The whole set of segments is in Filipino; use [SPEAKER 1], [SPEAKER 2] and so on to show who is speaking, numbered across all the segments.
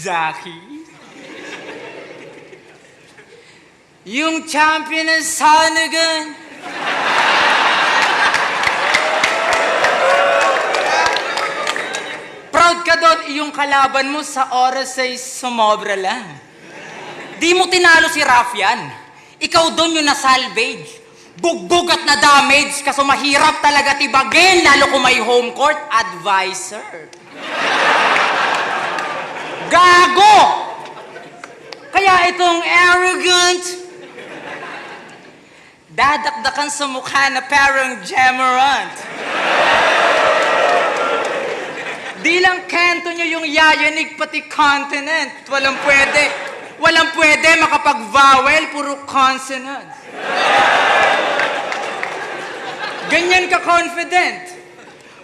[SPEAKER 1] Zaki? Yung champion ng Sanagan? Proud ka doon, yung kalaban mo sa oras ay sumobra lang. Di mo tinalo si Rafian. Ikaw doon yung na-salvage. Bugbog at na-damage kaso mahirap talaga tibagin lalo kung may home court advisor. Gago! Kaya itong arrogant, dadakdakan sa mukha na parang Gemarant. Di lang kanto nyo yung yayanig pati continent. Walang pwede makapag-vowel, puro consonant. Ganyan ka confident.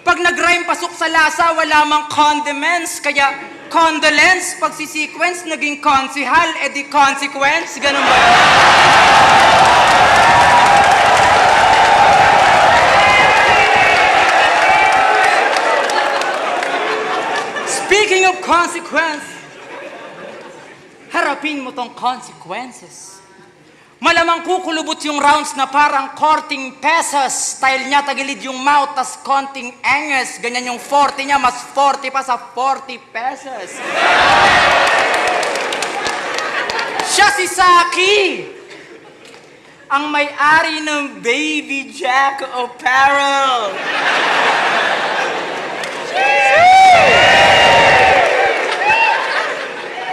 [SPEAKER 1] Pag nag-rhyme pasok sa lasa, wala mang condiments. Kaya condolence, pag si-sequence, naging consihal, edi consequence. Ganun ba? Speaking of consequence, harapin mo tong consequences. Malamang kukulubot yung rounds na parang courting pesos. Style niya, tagilid yung mouth, tas konting anges. Ganyan yung 40 niya, mas 40 pa sa 40 pesos. Siya si Saki, ang may-ari ng Baby Jack Apparel.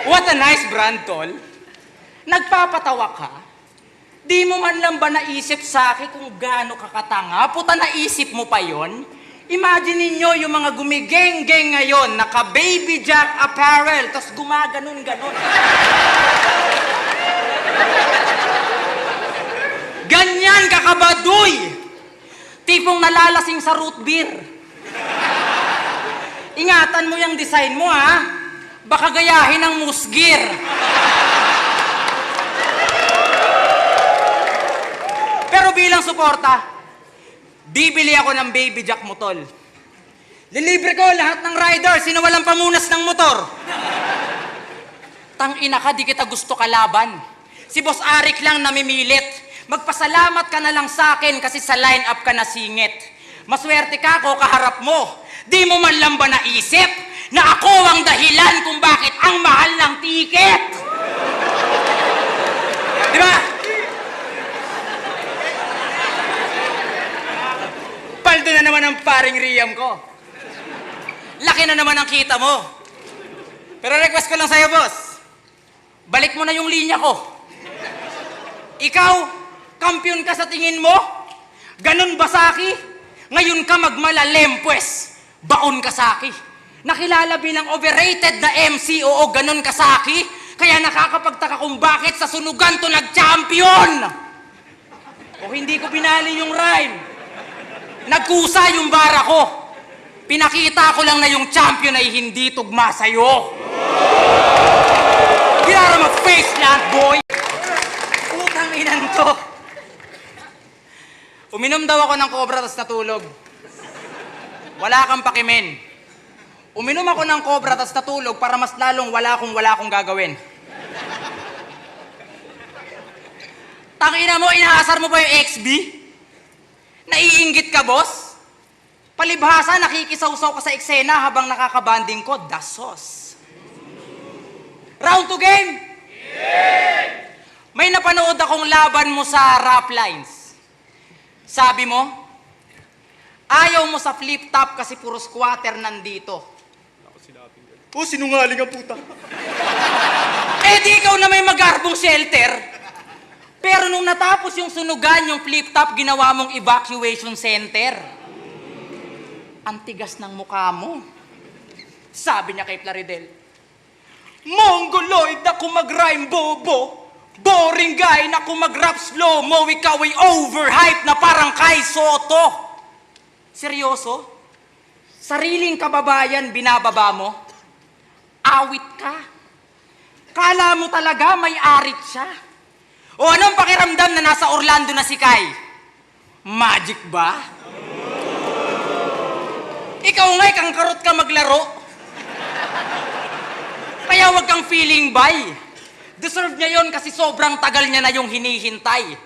[SPEAKER 1] What a nice brand, tol. Nagpapatawa ka? Di mo man lang ba naisip sa akin kung gaano kakatanga? Puta, naisip mo pa yon? Imagine ninyo yung mga gumigeng-geng ngayon, naka-Baby Jack Apparel, tas gumaganon-ganon. Ganyan kakabaduy! Tipong nalalasing sa root beer. Ingatan mo yung design mo, ha? Baka gayahin ng musgir. Pero bilang suporta, bibili ako ng Baby Jack mo, tol. Lilibre ko lahat ng rider, sino walang pamunas ng motor. Tangina ka, di kita gusto kalaban. Si Boss Arik lang namimilit. Magpasalamat ka na lang sa akin kasi sa line-up ka nasingit. Maswerte ka ako kaharap mo. Di mo man lang ba naisip na ako ang dahilan kung bakit ang mahal ng tiket? Di ba? Paldo na naman ang paring Riam ko. Laki na naman ang kita mo. Pero request ko lang sa'yo, boss. Balik mo na yung linya ko. Ikaw, kampiyon ka sa tingin mo? Ganon ba, Saki? Ngayon ka magmalalim, pues. Baon ka, Saki. Nakilala bilang overrated na MC, oo, ganon ka, Saki. Kaya nakakapagtaka kung bakit sa sunugan to nag-champion. O hindi ko binali yung rhyme. Nagkusa yung bara ko. Pinakita ko lang na yung champion ay hindi tugma sa'yo. Ginara ma-face lahat, boy. Putang inan to. Uminom daw ako ng Cobra tas natulog. Wala kang pakimen. Uminom ako ng Cobra tas natulog para mas lalong wala akong gagawin. Tangina mo, inaasar mo pa yung XB? Naiinggit ka, boss? Palibhasa, nakikisawsaw ka sa eksena habang nakakabanding ko. Dasos. Round 2 game? Yeah! May napanood akong laban mo sa rap lines. Sabi mo, ayaw mo sa flip top kasi puro squatter nandito.
[SPEAKER 2] Oh, sinungaling ang puta.
[SPEAKER 1] Eh di ikaw na may magarbong shelter. Pero nung natapos yung sunugan, yung flip top, ginawa mong evacuation center. Ang tigas ng mukha mo. Sabi niya kay Plaridel, Mongoloid ako mag-rhyme, bobo. Boring guy na kung mag-rap slow-mo, ikaw ay overhype na parang Kai Soto. Seryoso? Sariling kababayan binababa mo? Awit ka? Kala mo talaga may arit siya? O anong pakiramdam na nasa Orlando na si Kai? Magic ba? Ikaw nga'y kangkarot ka maglaro. Kaya Kaya wag kang feeling bay. Deserve niya yon kasi sobrang tagal niya na yung hinihintay.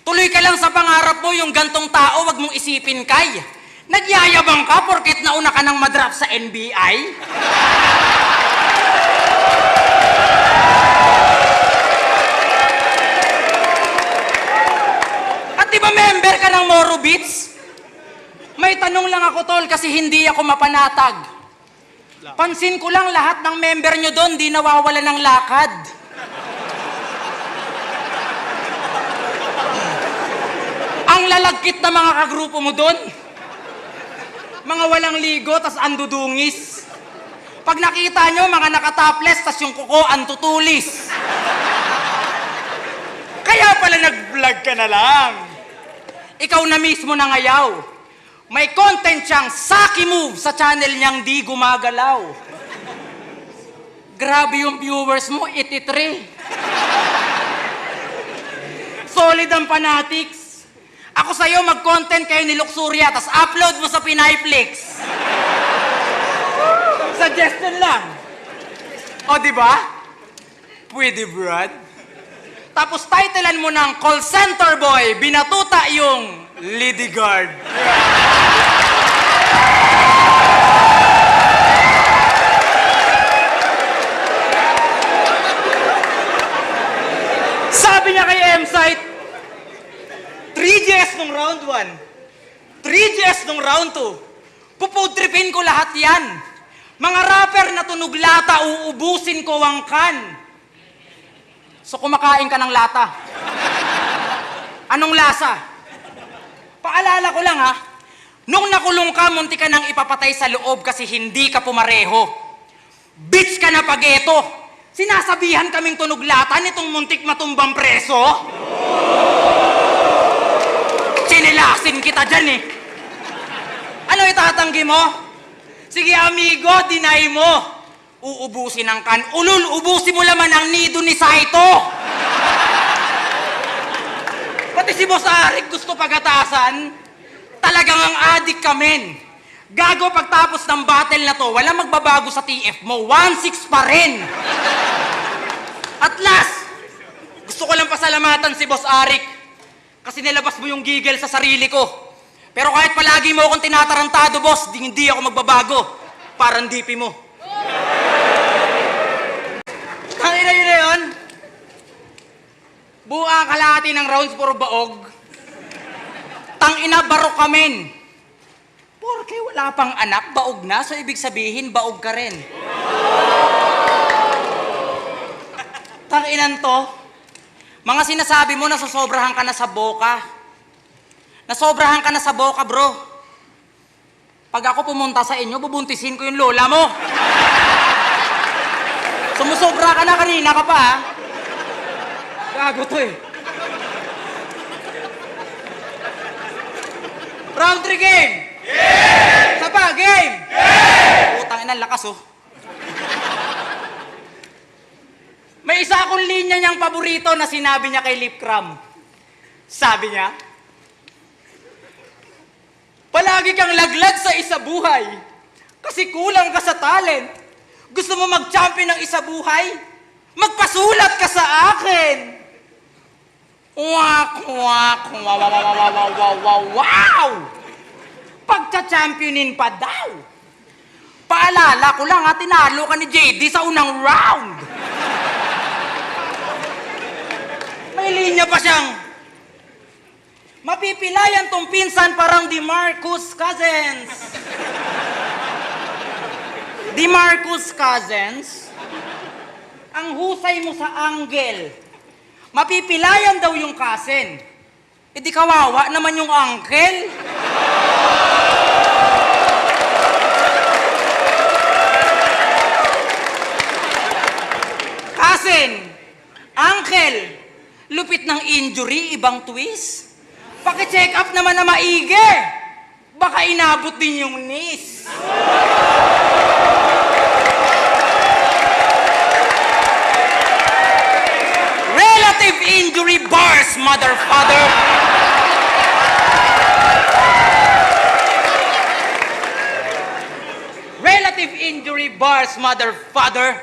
[SPEAKER 1] Tuloy ka lang sa pangarap mo, yung gantong tao, wag mong isipin kay. Nagyayabang ka porket nauna ka ng madraft sa NBI? At di ba member ka ng Moro Beats? May tanong lang ako, tol, kasi hindi ako mapanatag. Pansin ko lang lahat ng member nyo doon di nawawala ng lakad. Ang lalagkit na mga kagrupo mo doon. Mga walang ligo, tas andudungis. Pag nakita nyo, mga nakatopless, tas yung kuko antutulis. Kaya pala nag-vlog ka na lang. Ikaw na mismo nangayaw. May content siyang Saki Move sa channel niyang di gumagalaw. Grabe yung viewers mo, 83. Solid ang fanatics. Ako sa'yo, mag-content kayo ni Luxuria, tas upload mo sa Pinayflix. Suggestion lang. O, di ba? Pwede, Brad. Tapos titlean mo ng Call Center Boy, binatuta yung Lady Guard. Sabi niya kay M-Site, 3GS nung round 1, 3GS nung round 2, pupudripin ko lahat yan. Mga rapper na tunog lata, uubusin ko ang kan. So kumakain ka ng lata. Anong lasa? Paalala ko lang ha, nung nakulong ka, munti ka nang ipapatay sa loob kasi hindi ka pumareho. Bitch ka na pageto. Sinasabihan kaming tunog lata nitong muntik matumbang preso. Sinilasin kita dyan eh. Ano itatanggi mo? Sige amigo, deny mo. Uubusin ang kan. Ulul, ubusin mo laman ang nido ni Saito. Pati si Boss Arik gusto pagatasan. Talagang ang adik ka, men. Gago, pagtapos ng battle na to, wala magbabago sa TF mo. 1-6 pa rin. At last, gusto ko lang pasalamatan si Boss Arik. Kasi nilabas mo yung gigil sa sarili ko. Pero kahit palagi mo akong tinatarantado, boss, hindi ako magbabago. Parang DP mo. Tangina yun na yun. Buo ang kalahati ng rounds, puro baog. Tangina, barok ka, men. Porke wala pang anak, baog na. So ibig sabihin, baog ka rin. Tanginan to. Mga sinasabi mo, nasosobrahan ka na sa boka. Nasobrahan ka na sa boka, bro. Pag ako pumunta sa inyo, bubuntisin ko yung lola mo. Sumusobra ka na, kanina ka pa, ha? Gago to eh. Round 3 game! Game! Isa pa, game! Game! Putang ina, lakas oh. May isa akong linya niyang paborito na sinabi niya kay Lip Cram. Sabi niya, palagi kang laglag sa isa buhay kasi kulang ka sa talent. Gusto mo mag-champion ng isa buhay? Magpasulat ka sa akin! Wak, wak, wow, wow, wow, wow, wow, wow, wow, wow! Pagka-championin pa daw. Paalala ko lang ha, tinalo ka ni JD sa unang round. May linya pa siyang, mapipilayan tong pinsan parang DeMarcus Cousins. DeMarcus Cousins, ang husay mo sa angle. Mapipilayan daw yung cousin. E di kawawa naman yung uncle. Cousin, uncle, lupit ng injury, ibang twist. Paki-check up naman na maigi. Baka inabot din yung knees. Relative injury bars, mother father. Relative injury bars, mother father.